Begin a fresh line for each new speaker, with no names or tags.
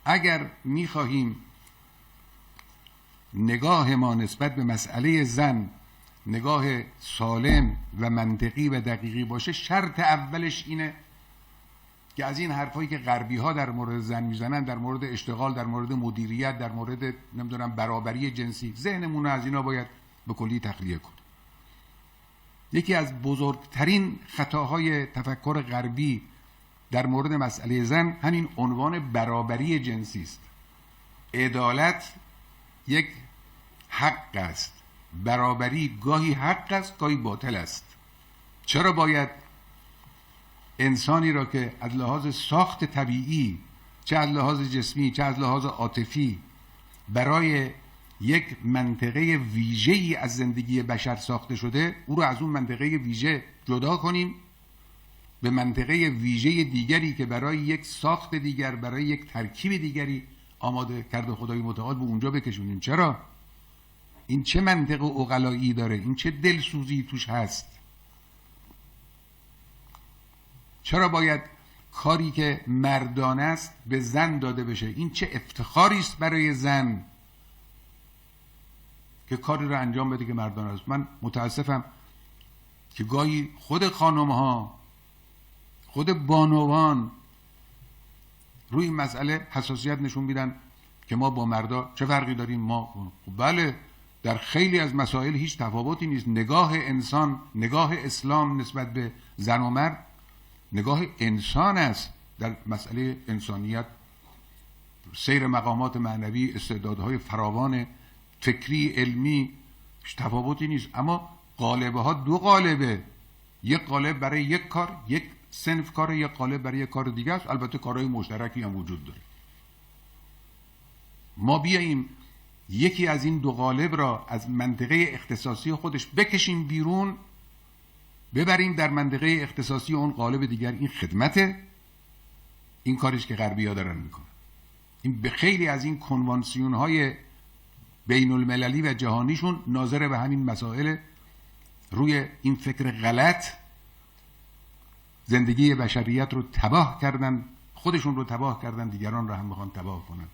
اگر میخواهیم نگاه ما نسبت به مسئله زن نگاه سالم و منطقی و دقیقی باشه، شرط اولش اینه که از این حرفایی که غربی ها در مورد زن میزنن، در مورد اشتغال، در مورد مدیریت، در مورد نمیدونم برابری جنسی، ذهنمون از اینا باید به کلی تخلیه کنیم. یکی از بزرگترین خطاهای تفکر غربی در مورد مسئله زن همین عنوان برابری جنسی است. عدالت یک حق است، برابری گاهی حق است گاهی باطل است. چرا باید انسانی را که از لحاظ ساخت طبیعی، چه از لحاظ جسمی چه از لحاظ عاطفی، برای یک منطقه ویژه‌ای از زندگی بشر ساخته شده، او را از اون منطقه ویژه جدا کنیم، به منطقه ویژه دیگری که برای یک ساخت دیگر، برای یک ترکیب دیگری آماده کرده خدای متعال، به اونجا بکشونیم؟ چرا؟ این چه منطق عقلایی داره؟ این چه دلسوزی توش هست؟ چرا باید کاری که مردانه است به زن داده بشه؟ این چه افتخاری است برای زن که کاری رو انجام بده که مردانه است. من متاسفم که گاهی خود خانم ها، خود بانوان روی این مسئله حساسیت نشون میدن که ما با مردا چه فرقی داریم. ما بله، در خیلی از مسائل هیچ تفاوتی نیست. نگاه انسان، نگاه اسلام نسبت به زن و مرد نگاه انسان است. در مسئله انسانیت، سیر مقامات معنوی، استعدادهای فراوان فکری، علمی، تفاوتی نیست. اما قالبه ها دو قالبه، یک قالب برای یک کار، یک صنف کار، یک قالب برای یک کار دیگه است. البته کارهای مشترکی هم وجود داره. ما بیاییم یکی از این دو قالب را از منطقه اختصاصی خودش بکشیم بیرون، ببریم در منطقه اختصاصی اون قالب دیگر. این خدمته، این کاریش که غربی ها دارن میکنن. این به خیلی از این کنوانسیون های بین المللی و جهانیشون ناظر به همین مسائل. روی این فکر غلط زندگی بشریت رو تباه کردن، خودشون رو تباه کردن، دیگران رو هم میخوان تباه کنن.